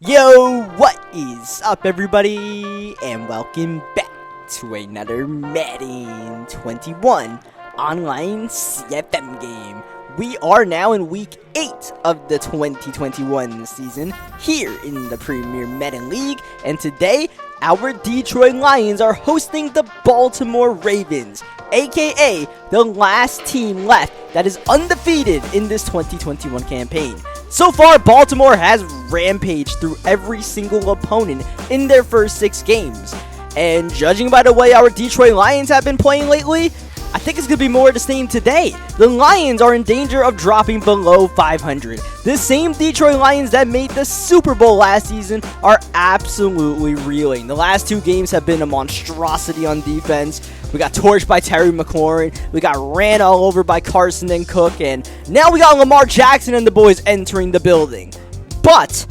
Yo, what is up everybody, and welcome back to another Madden 21 online CFM game. We are now in week 8 of the 2021 season here in the Premier Madden League, and today our Detroit Lions are hosting the Baltimore Ravens, aka the last team left that is undefeated in this 2021 campaign. So far, Baltimore has rampaged through every single opponent in their first 6 games. And judging by the way our Detroit Lions have been playing lately, I think it's going to be more of the same today. The Lions are in danger of dropping below 500. The same Detroit Lions that made the Super Bowl last season are absolutely reeling. The last 2 games have been a monstrosity on defense. We got torched by Terry McLaurin. We got ran all over by Carson and Cook. And now we got Lamar Jackson and the boys entering the building. But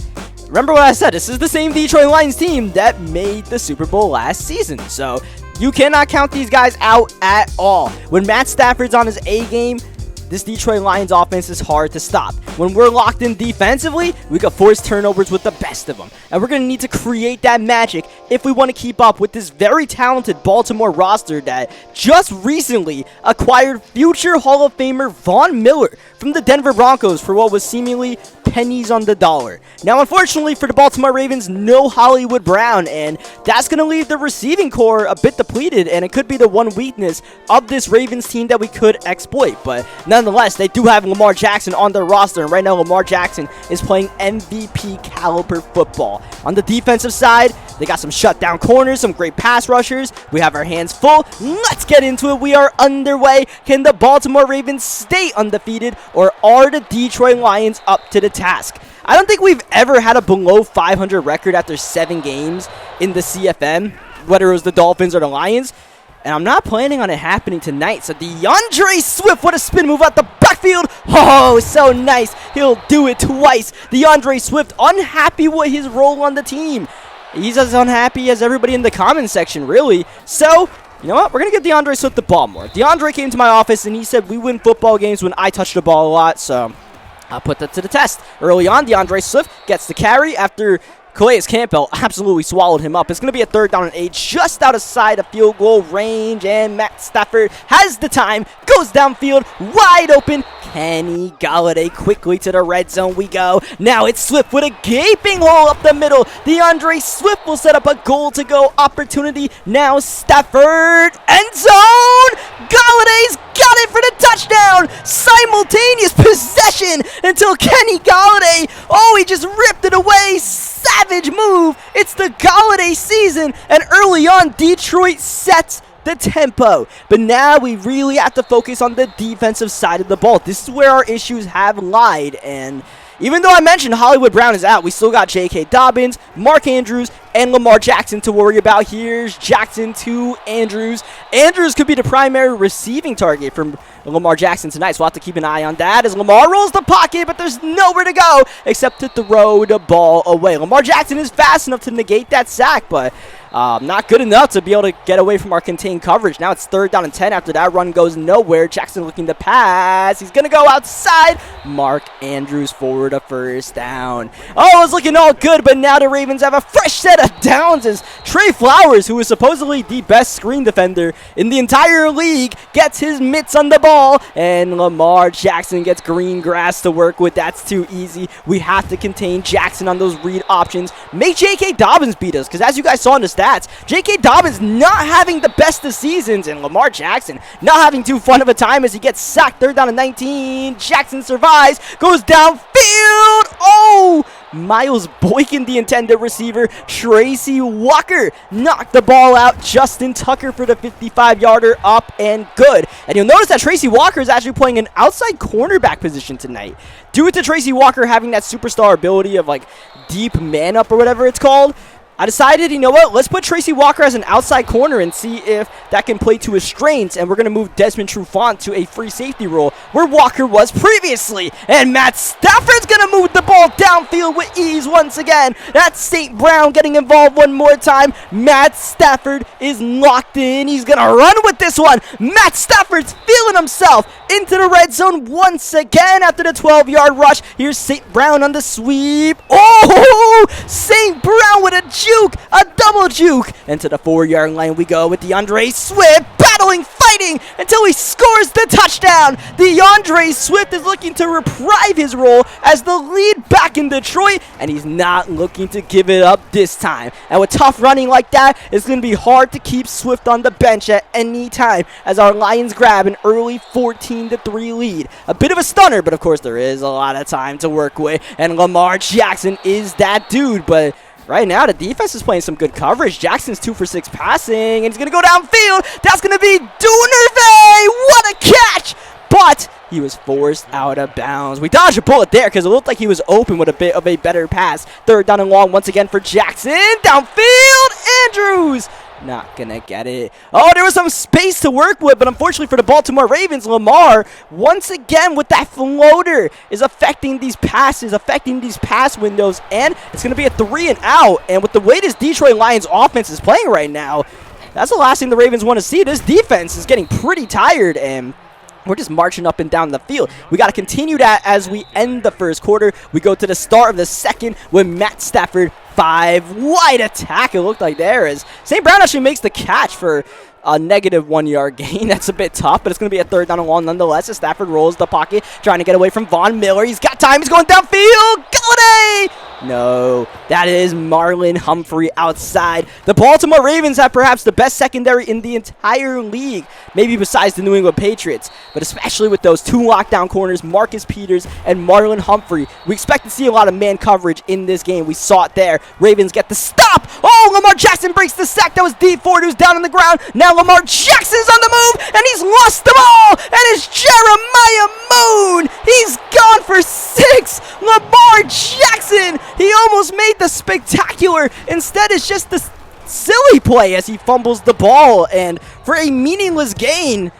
remember what I said. This is the same Detroit Lions team that made the Super Bowl last season. So you cannot count these guys out at all. When Matt Stafford's on his A game, this Detroit Lions offense is hard to stop. When we're locked in defensively, we can force turnovers with the best of them. And we're going to need to create that magic if we want to keep up with this very talented Baltimore roster that just recently acquired future Hall of Famer Von Miller from the Denver Broncos for what was seemingly pennies on the dollar. Now, unfortunately for the Baltimore Ravens, no Hollywood Brown, and that's going to leave the receiving core a bit depleted, and it could be the one weakness of this Ravens team that we could exploit. But nonetheless, they do have Lamar Jackson on their roster, and right now Lamar Jackson is playing MVP caliber football. On the defensive side, they got some shutdown corners, some great pass rushers. We have our hands full. Let's get into it. We are underway. Can the Baltimore Ravens stay undefeated, or are the Detroit Lions up to the task? I don't think we've ever had a below 500 record after 7 games in the CFM, whether it was the Dolphins or the Lions. And I'm not planning on it happening tonight. So DeAndre Swift, what a spin move out the backfield. Oh, so nice. He'll do it twice. DeAndre Swift unhappy with his role on the team. He's as unhappy as everybody in the comments section, really. So, you know what? We're going to give DeAndre Swift the ball more. DeAndre came to my office and he said we win football games when I touch the ball a lot. So I'll put that to the test. Early on, DeAndre Swift gets the carry after Calais Campbell absolutely swallowed him up. It's going to be a 3rd down and 8, just outside of field goal range, and Matt Stafford has the time, goes downfield, wide open. Kenny Golladay quickly to the red zone we go. Now it's Swift with a gaping hole up the middle. DeAndre Swift will set up a goal-to-go opportunity. Now Stafford, end zone. Galladay's got it for the touchdown. Simultaneous possession until Kenny Golladay, he just ripped it away. Savage move. It's the Golladay season, and early on, Detroit sets the tempo. But now we really have to focus on the defensive side of the ball. This is where our issues have lied, and even though I mentioned Hollywood Brown is out, we still got J.K. Dobbins, Mark Andrews, and Lamar Jackson to worry about. Here's Jackson to Andrews. Andrews could be the primary receiving target from Lamar Jackson tonight, so we'll have to keep an eye on that as Lamar rolls the pocket, but there's nowhere to go except to throw the ball away. Lamar Jackson is fast enough to negate that sack, but not good enough to be able to get away from our contained coverage. Now it's 3rd down and 10 after that run goes nowhere. Jackson looking to pass. He's going to go outside. Mark Andrews for the 1st down. Oh, it's looking all good, but now the Ravens have a fresh set of downs as Trey Flowers, who is supposedly the best screen defender in the entire league, gets his mitts on the ball, and Lamar Jackson gets green grass to work with. That's too easy. We have to contain Jackson on those read options. Make J.K. Dobbins beat us, because as you guys saw in the stats, J.K. Dobbins not having the best of seasons, and Lamar Jackson not having too fun of a time as he gets sacked. 3rd down and 19. Jackson survives, goes downfield. Oh! Miles Boykin, the intended receiver. Tracy Walker knocked the ball out. Justin Tucker for the 55-yarder, up and good. And you'll notice that Tracy Walker is actually playing an outside cornerback position tonight. Due to Tracy Walker having that superstar ability of like deep man up or whatever it's called, I decided, you know what, let's put Tracy Walker as an outside corner and see if that can play to his strengths, and we're going to move Desmond Trufant to a free safety role where Walker was previously, and Matt Stafford's going to move the ball downfield with ease once again. That's St. Brown getting involved one more time. Matt Stafford is locked in. He's going to run with this one. Matt Stafford's feeling himself into the red zone once again after the 12-yard rush. Here's St. Brown on the sweep. Oh, St. little juke. And to the 4-yard line we go with DeAndre Swift, battling, fighting until he scores the touchdown. DeAndre Swift is looking to reprise his role as the lead back in Detroit, and he's not looking to give it up this time. And with tough running like that, it's going to be hard to keep Swift on the bench at any time as our Lions grab an early 14-3 lead. A bit of a stunner, but of course there is a lot of time to work with, and Lamar Jackson is that dude, but right now, the defense is playing some good coverage. Jackson's 2 for 6 passing, and he's going to go downfield. That's going to be Dunnervey. What a catch! But he was forced out of bounds. We dodged a bullet there because it looked like he was open with a bit of a better pass. 3rd down and long once again for Jackson. Downfield, Andrews. Not gonna get it. Oh, there was some space to work with, but unfortunately for the Baltimore Ravens, Lamar, once again with that floater, is affecting these passes, affecting these pass windows, and it's gonna be a 3 and out. And with the way this Detroit Lions offense is playing right now, that's the last thing the Ravens want to see. This defense is getting pretty tired, and we're just marching up and down the field. We got to continue that as we end the first quarter. We go to the start of the second with Matt Stafford. 5 wide attack, it looked like there is. St. Brown actually makes the catch for a negative 1-yard gain. That's a bit tough, but it's going to be a 3rd down and long nonetheless as Stafford rolls the pocket, trying to get away from Von Miller. He's got time. He's going downfield. Galladay! No, that is Marlon Humphrey outside. The Baltimore Ravens have perhaps the best secondary in the entire league, maybe besides the New England Patriots, but especially with those 2 lockdown corners, Marcus Peters and Marlon Humphrey. We expect to see a lot of man coverage in this game. We saw it there. Ravens get the stop. Oh, Lamar Jackson breaks the sack. That was D Ford who's down on the ground. Now Lamar Jackson's on the move, and he's lost the ball, and it's Jeremiah Moon. He's gone for 6. Lamar Jackson, he almost made the spectacular. Instead, it's just the silly play as he fumbles the ball, and for a meaningless gain.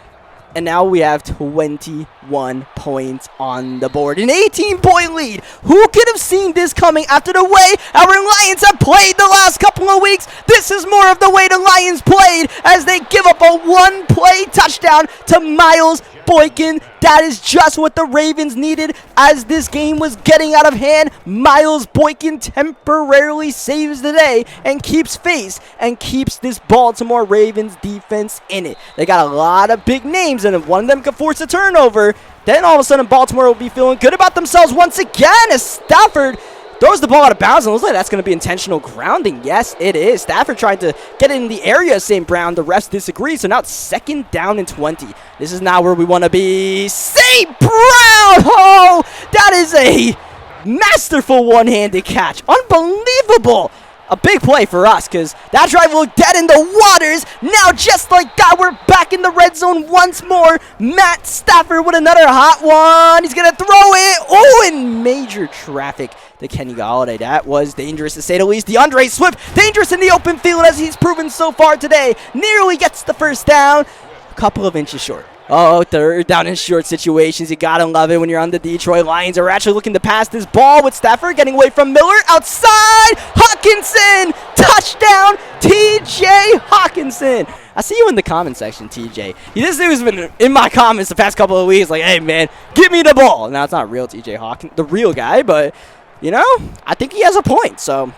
And now we have 21 points on the board. An 18-point lead. Who could have seen this coming after the way our Lions have played the last couple of weeks? This is more of the way the Lions played as they give up a 1-play touchdown to Miles Boykin. That is just what the Ravens needed as this game was getting out of hand. Miles Boykin temporarily saves the day and keeps face and keeps this Baltimore Ravens defense in it. They got a lot of big names, and if one of them could force a turnover, then all of a sudden Baltimore will be feeling good about themselves once again as Stafford throws the ball out of bounds, and looks like that's going to be intentional grounding. Yes, it is. Stafford trying to get in the area of St. Brown. The refs disagree, so now it's 2nd down and 20. This is not where we want to be. St. Brown! Oh, that is a masterful one-handed catch. Unbelievable. A big play for us because that drive looked dead in the waters. Now, just like that, we're back in the red zone once more. Matt Stafford with another hot one. He's going to throw it. Oh, in major traffic to Kenny Galladay. That was dangerous to say the least. DeAndre Swift, dangerous in the open field as he's proven so far today. Nearly gets the first down. A couple of inches short. Oh, 3rd down and short situations. You gotta love it when you're on the Detroit Lions. Are actually looking to pass this ball with Stafford getting away from Miller. Outside, Hawkinson! Touchdown, TJ Hawkinson! I see you in the comment section, TJ. This dude's been in my comments the past couple of weeks like, hey, man, give me the ball. Now, it's not real TJ Hawkinson, the real guy, but, you know, I think he has a point, so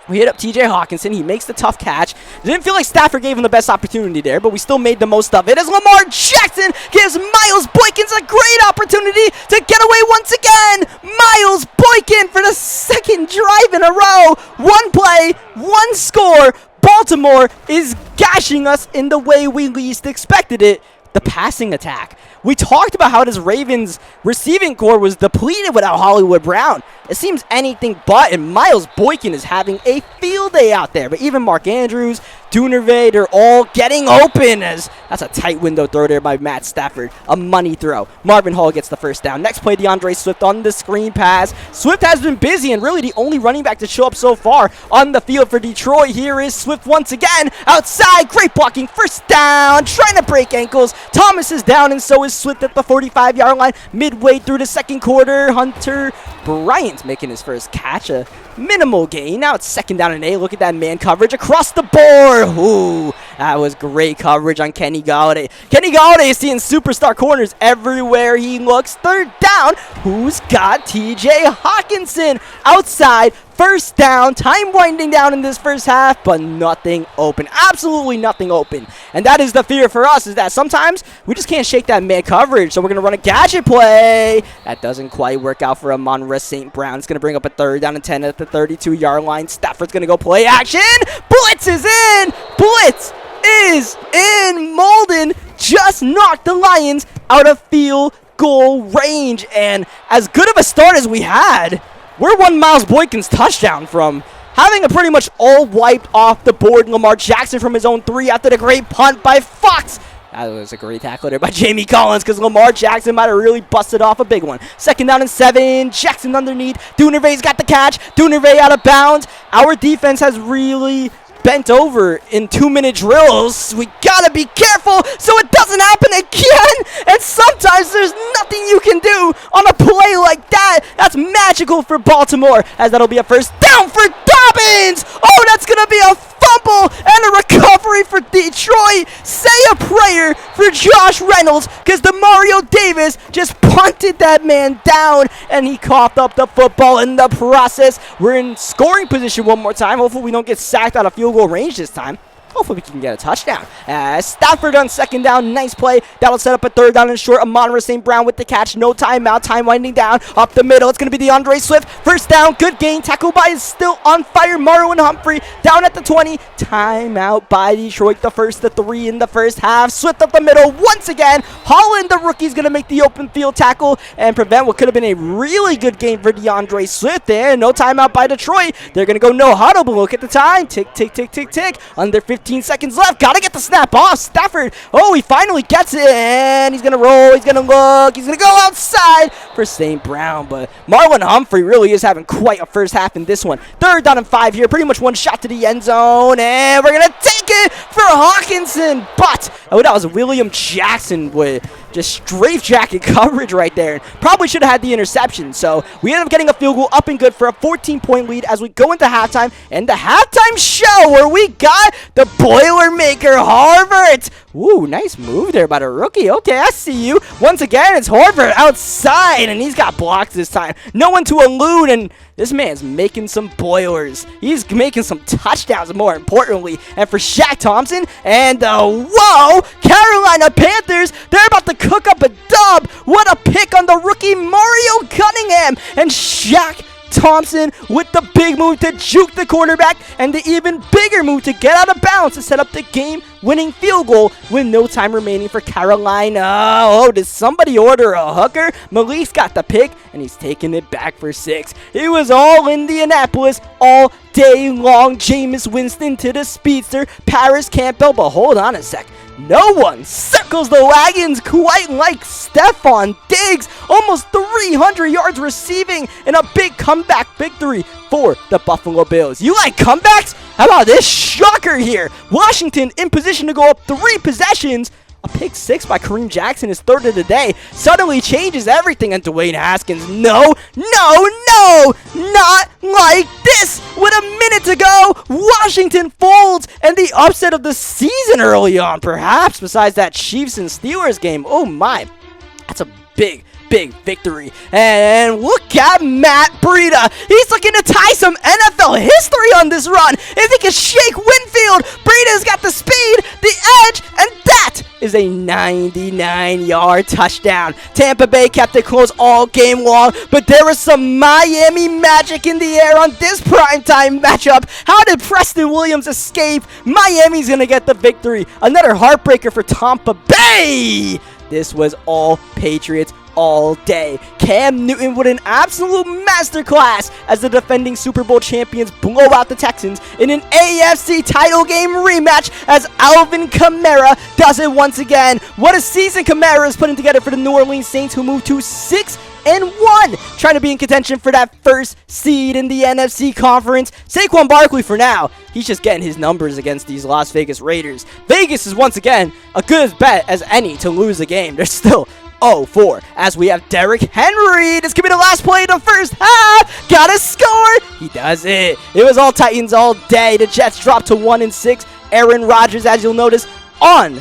we hit up TJ Hawkinson. He makes the tough catch. Didn't feel like Stafford gave him the best opportunity there, but we still made the most of it as Lamar Jackson gives Miles Boykin a great opportunity to get away once again. Miles Boykin for the 2nd drive in a row. 1 play, 1 score. Baltimore is gashing us in the way we least expected it. The passing attack. We talked about how this Ravens receiving core was depleted without Hollywood Brown. It seems anything but, and Miles Boykin is having a field day out there. But even Mark Andrews, Dunnervey, they're all getting open as that's a tight window throw there by Matt Stafford. A money throw. Marvin Hall gets the first down. Next play, DeAndre Swift on the screen pass. Swift has been busy and really the only running back to show up so far on the field for Detroit. Here is Swift once again. Outside, great blocking. First down, trying to break ankles. Thomas is down and so is Swift at the 45-yard line. Midway through the 2nd quarter, Hunter Bryant making his first catch. A minimal gain. Now it's 2nd down and 8. Look at that man coverage across the board. Ooh, That was great coverage on Kenny Golladay. Kenny Golladay is seeing superstar corners everywhere he looks. Third down. Who's got TJ Hawkinson outside? First down, time winding down in this first half, but nothing open. Absolutely nothing open. And that is the fear for us, is that sometimes we just can't shake that man coverage. So we're going to run a gadget play. That doesn't quite work out for Amon-Ra St. Brown. It's going to bring up a third down and 10 at the 32-yard line. Stafford's going to go play action. Blitz is in. Blitz is in. Molden just knocked the Lions out of field goal range. And as good of a start as we had, we're one Miles Boykin's touchdown from having a pretty much all wiped off the board Lamar Jackson from his own 3 after the great punt by Fox. That was a great tackle there by Jamie Collins, because Lamar Jackson might have really busted off a big one. Second down and 7. Jackson underneath. Duvernay's got the catch. Duvernay out of bounds. Our defense has really bent over in 2-minute drills. We gotta be careful so it doesn't happen again. And sometimes there's nothing you can do on a play like that. That's magical for Baltimore, as that'll be a first down for Dobbins. Oh, that's gonna be a fumble and a recovery for Detroit. Say a prayer for Josh Reynolds, because Demario Davis just punted that man down and he coughed up the football in the process. We're in scoring position one more time. Hopefully we don't get sacked out of field goal range this time. Hopefully we can get a touchdown. Stafford on second down. Nice play. That'll set up a third down and short. Amon-Ra St. Brown with the catch. No timeout. Time winding down. Up the middle. It's going to be DeAndre Swift. First down. Good gain. Tackle by is still on fire. Marlon Humphrey down at the 20. Timeout by Detroit. The first to 3 in the first half. Swift up the middle once again. Holland, the rookie, is going to make the open field tackle and prevent what could have been a really good game for DeAndre Swift. And no timeout by Detroit. They're going to go no huddle, but look at the time. Tick, tick, tick, tick, tick. Under 15 seconds left. Gotta get the snap off. Stafford. Oh, he finally gets it. And he's gonna roll. He's gonna look. He's gonna go outside for St. Brown. But Marlon Humphrey really is having quite a first half in this one. Third down and 5 here. Pretty much one shot to the end zone. And we're gonna take it for Hawkinson. But oh, that was William Jackson with just strafe jacket coverage right there. Probably should have had the interception. So we end up getting a field goal up and good for a 14-point lead as we go into halftime. And the halftime show where we got the Boilermaker Harvard. Ooh, nice move there by the rookie. Okay, I see you. Once again, it's Harvard outside, and he's got blocks this time. No one to elude, and this man's making some boilers. He's making some touchdowns, more importantly. And for Shaq Thompson, and whoa, Carolina Panthers, they're about to cook up a dub. What a pick on the rookie Mario Cunningham. And Shaq Thompson with the big move to juke the quarterback, and the even bigger move to get out of bounds to set up the game-winning field goal with no time remaining for Carolina. Oh, did somebody order a hooker? Malik's got the pick, and he's taking it back for 6. It was all Indianapolis all day long. Jameis Winston to the speedster, Paris Campbell, but hold on a sec. No one circles the wagons quite like Stephon Diggs. Almost 300 yards receiving in a big comeback victory for the Buffalo Bills. You like comebacks? How about this shocker here? Washington in position to go up 3 possessions. A pick 6 by Kareem Jackson, his third of the day, suddenly changes everything. And Dwayne Haskins, no, not like this. With a minute to go, Washington folds, and the upset of the season early on, perhaps, besides that Chiefs and Steelers game. Oh my, that's a big victory. And look at Matt Breida. He's looking to tie some NFL history on this run. If he can shake Winfield, Breida's got the speed, the edge, and that is a 99-yard touchdown. Tampa Bay kept it close all game long, but there was some Miami magic in the air on this primetime matchup. How did Preston Williams escape? Miami's going to get the victory. Another heartbreaker for Tampa Bay. This was all Patriots all day. Cam Newton with an absolute masterclass as the defending Super Bowl champions blow out the Texans in an AFC title game rematch as Alvin Kamara does it once again. What a season Kamara is putting together for the New Orleans Saints, who moved to 6-1, trying to be in contention for that first seed in the NFC conference. Saquon Barkley, for now, he's just getting his numbers against these Las Vegas Raiders. Vegas is once again a good bet as any to lose the game. They're still 0-4 as we have Derrick Henry. This could be the last play of the first half. Gotta score. He does it. It was all Titans all day. The Jets dropped to 1-6. Aaron Rodgers, as you'll notice, on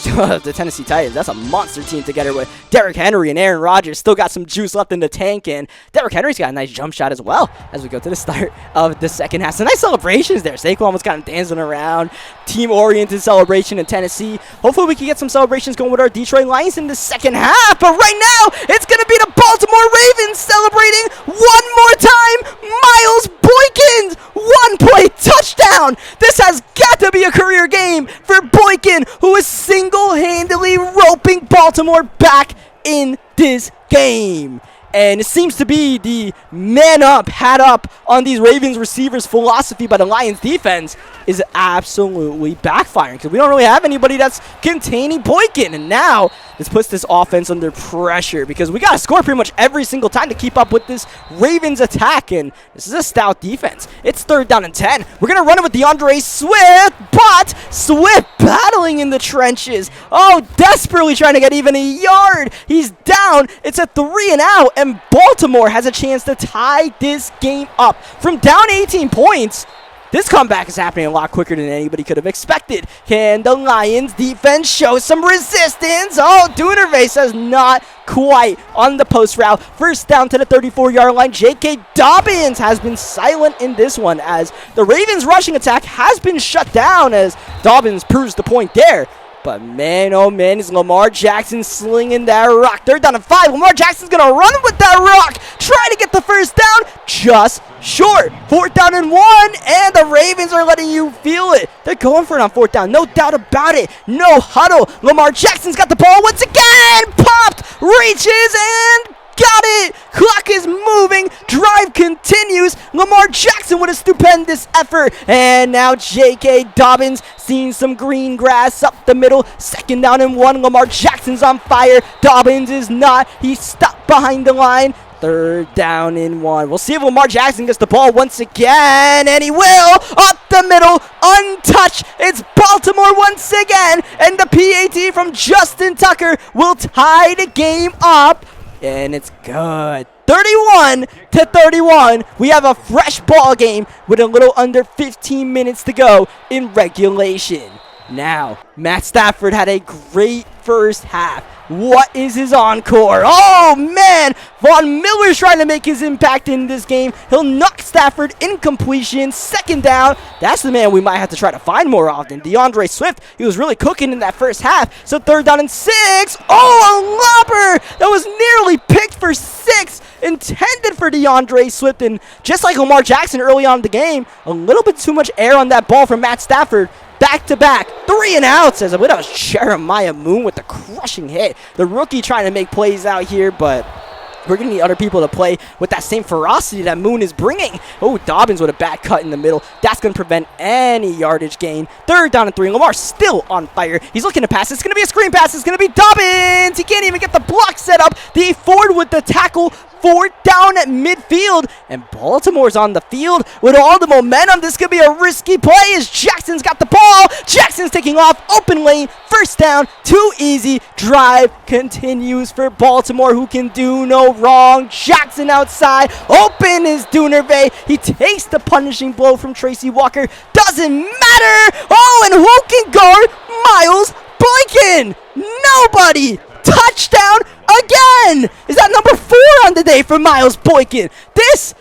the Tennessee Titans. That's a monster team together with Derrick Henry and Aaron Rodgers. Still got some juice left in the tank, and Derrick Henry's got a nice jump shot as well as we go to the start of the second half. Some nice celebrations there. Saquon was kind of dancing around. Team-oriented celebration in Tennessee. Hopefully we can get some celebrations going with our Detroit Lions in the second half, but right now it's going to be the Baltimore Ravens celebrating one more time. Miles Boykin's one-play touchdown. This has got to be a career game for Boykin, who is single-handedly roping Baltimore back in this game. And it seems to be the man up, hat up on these Ravens receivers philosophy by the Lions defense is absolutely backfiring, because we don't really have anybody that's containing Boykin. And now this puts this offense under pressure, because we got to score pretty much every single time to keep up with this Ravens attack. And this is a stout defense. It's 3rd down and 10. We're going to run it with DeAndre Swift, but Swift battling in the trenches. Oh, desperately trying to get even a yard. He's down. It's a 3 and out, and Baltimore has a chance to tie this game up. From down 18 points, this comeback is happening a lot quicker than anybody could have expected. Can the Lions defense show some resistance? Oh, Dunnervay says not quite on the post route. First down to the 34-yard line. J.K. Dobbins has been silent in this one, as the Ravens rushing attack has been shut down, as Dobbins proves the point there. But man, oh man, is Lamar Jackson slinging that rock. 3rd down and 5. Lamar Jackson's going to run with that rock. Try to get the first down. Just short. 4th down and 1. And the Ravens are letting you feel it. They're going for it on 4th down. No doubt about it. No huddle. Lamar Jackson's got the ball once again. Popped. Reaches and got it! Clock is moving. Drive continues. Lamar Jackson with a stupendous effort. And now J.K. Dobbins seeing some green grass up the middle. 2nd down and 1. Lamar Jackson's on fire. Dobbins is not. He's stopped behind the line. 3rd down and 1. We'll see if Lamar Jackson gets the ball once again. And he will. Up the middle. Untouched. It's Baltimore once again. And the PAT from Justin Tucker will tie the game up. And it's good. 31-31. We have a fresh ball game with a little under 15 minutes to go in regulation. Now, Matt Stafford had a great first half. What is his encore? Oh, man. Von Miller's trying to make his impact in this game. He'll knock Stafford incompletion. 2nd down. That's the man we might have to try to find more often. DeAndre Swift, he was really cooking in that first half. So 3rd down and 6. Oh, a lobber. That was nearly picked for 6. Intended for DeAndre Swift. And just like Lamar Jackson early on in the game, a little bit too much air on that ball from Matt Stafford. Back-to-back, 3 and outs, as I believe that was Jeremiah Moon with the crushing hit. The rookie trying to make plays out here, but we're going to need other people to play with that same ferocity that Moon is bringing. Oh, Dobbins with a bad cut in the middle. That's going to prevent any yardage gain. 3rd down and 3. Lamar still on fire. He's looking to pass. It's going to be a screen pass. It's going to be Dobbins. He can't even get the block set up. The Ford with the tackle. 4th down at midfield, and Baltimore's on the field with all the momentum. This could be a risky play as Jackson's got the ball. Jackson's taking off, open lane, 1st down, too easy. Drive continues for Baltimore, who can do no wrong. Jackson outside, open is Dunnervay. He takes the punishing blow from Tracy Walker. Doesn't matter. Oh, and who can guard Miles Boykin? Nobody. Touchdown again! Is that number 4 on the day for Miles Boykin? This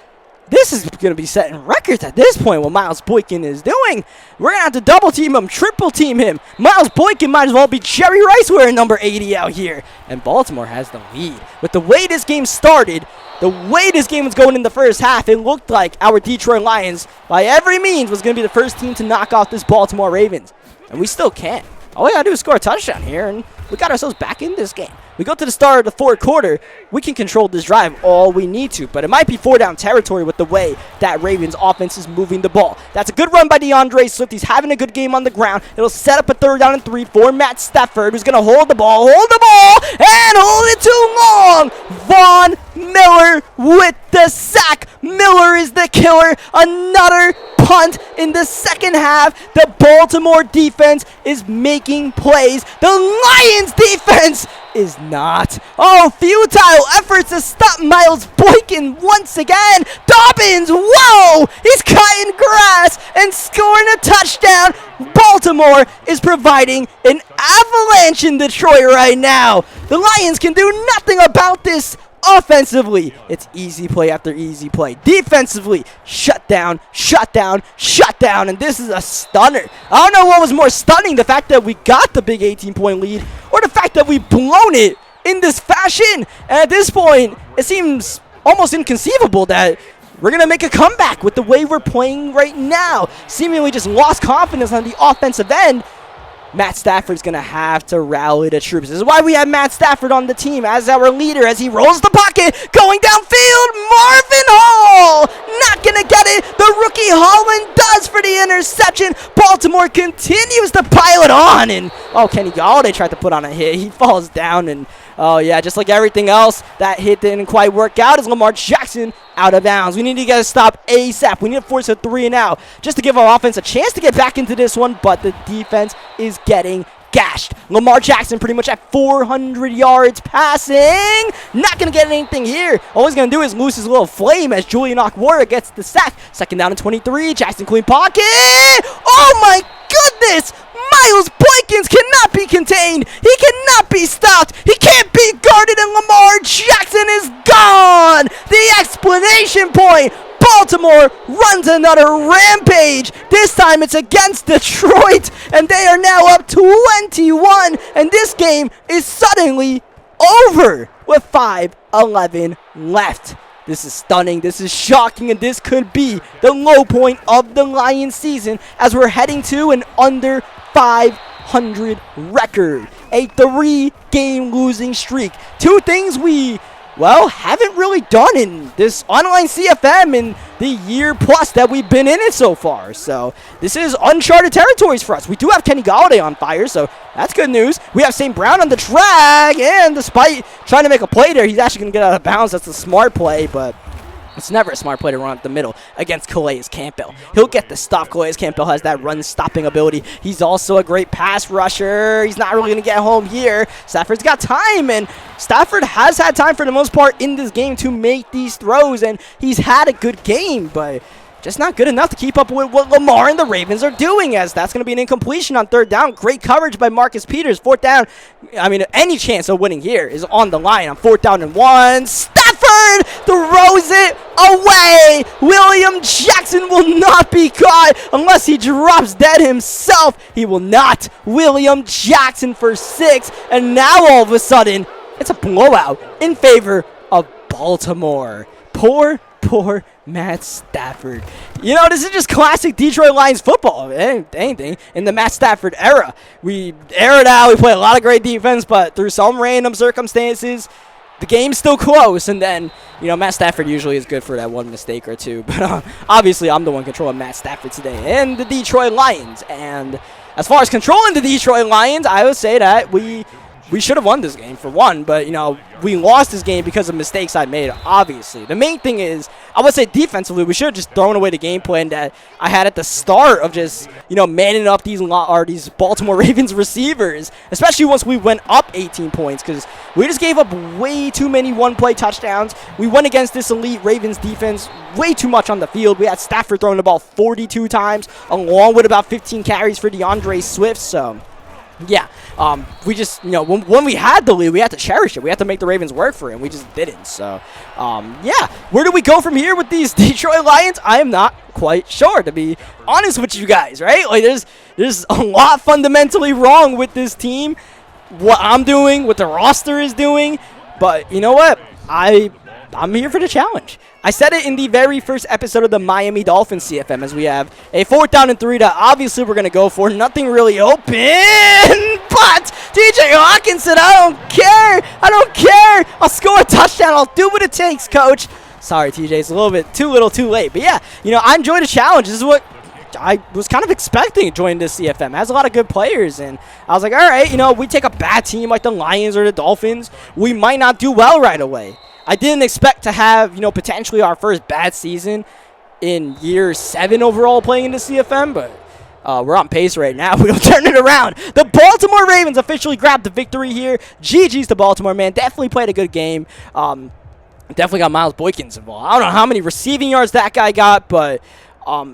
is going to be setting records at this point, what Miles Boykin is doing. We're going to have to double team him, triple team him. Miles Boykin might as well be Jerry Rice wearing number 80 out here. And Baltimore has the lead. With the way this game started, the way this game was going in the first half, it looked like our Detroit Lions, by every means, was going to be the first team to knock off this Baltimore Ravens. And we still can't. All we got to do is score a touchdown here, and we got ourselves back in this game. We go to the start of the 4th quarter. We can control this drive all we need to, but it might be 4-down territory with the way that Ravens offense is moving the ball. That's a good run by DeAndre Swift. He's having a good game on the ground. It'll set up a 3rd down and 3 for Matt Stafford, who's going to hold the ball, and hold it too long. Von Miller with the sack. Miller is the killer. Another punt in the second half. The Baltimore defense is making plays. The Lions defense is not. Oh, futile efforts to stop Miles Boykin once again. Dobbins, whoa! He's cutting grass and scoring a touchdown. Baltimore is providing an avalanche in Detroit right now. The Lions can do nothing about this. Offensively, it's easy play after easy play. Defensively, shut down, and this is a stunner. I don't know what was more stunning, the fact that we got the big 18-point lead or the fact that we've blown it in this fashion. And at this point, it seems almost inconceivable that we're going to make a comeback with the way we're playing right now. Seemingly just lost confidence on the offensive end. Matt Stafford's going to have to rally the troops. This is why we have Matt Stafford on the team as our leader as he rolls the pocket, going downfield. Marvin Hall not going to get it. The rookie Holland does for the interception. Baltimore continues to pile it on. And, Kenny Galladay tried to put on a hit. He falls down and, just like everything else, that hit didn't quite work out as Lamar Jackson out of bounds. We need to get a stop ASAP. We need to force a 3 and out just to give our offense a chance to get back into this one, but the defense is getting gashed. Lamar Jackson pretty much at 400 yards passing. Not going to get anything here. All he's going to do is lose his little flame as Julian Okwara gets the sack. Second down and 23. Jackson clean pocket. Oh my goodness! Miles Boykins cannot be contained. He cannot be stopped. He can't be guarded, and Lamar Jackson is gone. The explanation point. Baltimore runs another rampage. This time it's against Detroit, and they are now up 21, and this game is suddenly over with 5:11 left. This is stunning, this is shocking, and this could be the low point of the Lions season as we're heading to an under 500 record. A 3-game losing streak. Two things we haven't really done in this online CFM in the year plus that we've been in it so far. So this is uncharted territories for us. We do have Kenny Galladay on fire, so that's good news. We have St. Brown on the track, and despite trying to make a play there, he's actually going to get out of bounds. That's a smart play, but it's never a smart play to run up the middle against Calais Campbell. He'll get the stop. Calais Campbell has that run-stopping ability. He's also a great pass rusher. He's not really going to get home here. Stafford's got time, and Stafford has had time for the most part in this game to make these throws, and he's had a good game, but just not good enough to keep up with what Lamar and the Ravens are doing, as that's going to be an incompletion on third down. Great coverage by Marcus Peters. Fourth down, any chance of winning here is on the line on 4th down and 1. Stafford throws it away. William Jackson will not be caught unless he drops dead himself. He will not. William Jackson for 6, and now all of a sudden, it's a blowout in favor of Baltimore. Poor Matt Stafford. This is just classic Detroit Lions football. Anything in the Matt Stafford era. We air it out. We play a lot of great defense, but through some random circumstances, the game's still close. And then, Matt Stafford usually is good for that one mistake or two. But obviously, I'm the one controlling Matt Stafford today and the Detroit Lions. And as far as controlling the Detroit Lions, I would say that we should have won this game for one, but, we lost this game because of mistakes I made, obviously. The main thing is, I would say defensively, we should have just thrown away the game plan that I had at the start of just, manning up these Baltimore Ravens receivers, especially once we went up 18 points, because we just gave up way too many one-play touchdowns. We went against this elite Ravens defense way too much on the field. We had Stafford throwing the ball 42 times, along with about 15 carries for DeAndre Swift, so yeah, we just, when we had the lead, we had to cherish it. We had to make the Ravens work for it, and we just didn't. So, where do we go from here with these Detroit Lions? I am not quite sure, to be honest with you guys, right? Like, there's a lot fundamentally wrong with this team, what I'm doing, what the roster is doing, but you know what? I'm here for the challenge. I said it in the very first episode of the Miami Dolphins CFM, as we have a 4th down and 3 that obviously we're going to go for. Nothing really open, but TJ Hawkinson, I don't care. I'll score a touchdown. I'll do what it takes, coach. Sorry, TJ, it's a little bit too little too late. But yeah, I enjoyed the challenge. This is what I was kind of expecting joining this CFM. It has a lot of good players, and I was like, all right, we take a bad team like the Lions or the Dolphins, we might not do well right away. I didn't expect to have, potentially our first bad season in year 7 overall playing in the CFM, but we're on pace right now. We'll turn it around. The Baltimore Ravens officially grabbed the victory here. GG's to Baltimore, man. Definitely played a good game. Definitely got Miles Boykins involved. I don't know how many receiving yards that guy got, but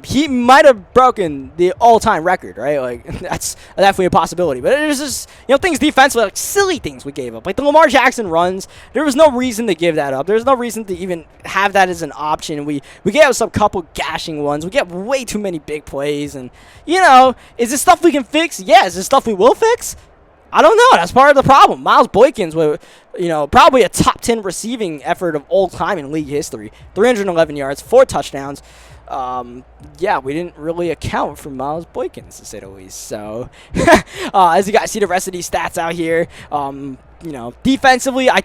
He might have broken the all-time record, right? Like, that's definitely a possibility. But it was just, things defensively, like silly things we gave up. Like the Lamar Jackson runs, there was no reason to give that up. There's no reason to even have that as an option. We gave us a couple gashing ones. We get way too many big plays. And, is this stuff we can fix? Yeah. Is this stuff we will fix? I don't know. That's part of the problem. Miles Boykins with, probably a top 10 receiving effort of all time in league history. 311 yards, 4 touchdowns. Yeah, we didn't really account for Miles Boykins, to say the least. So, as you guys see the rest of these stats out here, defensively, I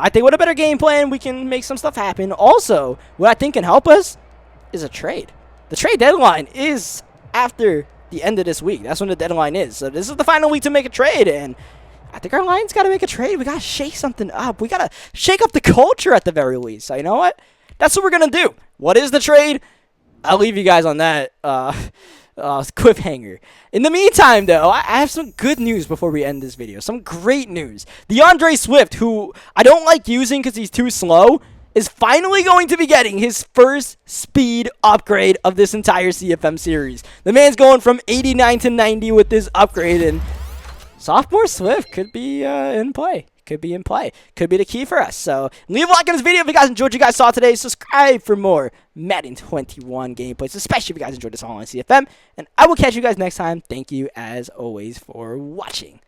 think with a better game plan, we can make some stuff happen. Also, what I think can help us is a trade. The trade deadline is after the end of this week. That's when the deadline is. So this is the final week to make a trade, and I think our Lions got to make a trade. We got to shake something up. We got to shake up the culture at the very least. So you know what? That's what we're going to do. What is the trade? I'll leave you guys on that cliffhanger. In the meantime, though, I have some good news before we end this video. Some great news. DeAndre Swift, who I don't like using because he's too slow, is finally going to be getting his first speed upgrade of this entire CFM series. The man's going from 89 to 90 with this upgrade, and sophomore Swift could be in play. Could be the key for us. So leave a like on this video if you guys enjoyed what you guys saw today. Subscribe for more Madden 21 gameplays, especially if you guys enjoyed this online CFM. And I will catch you guys next time. Thank you, as always, for watching.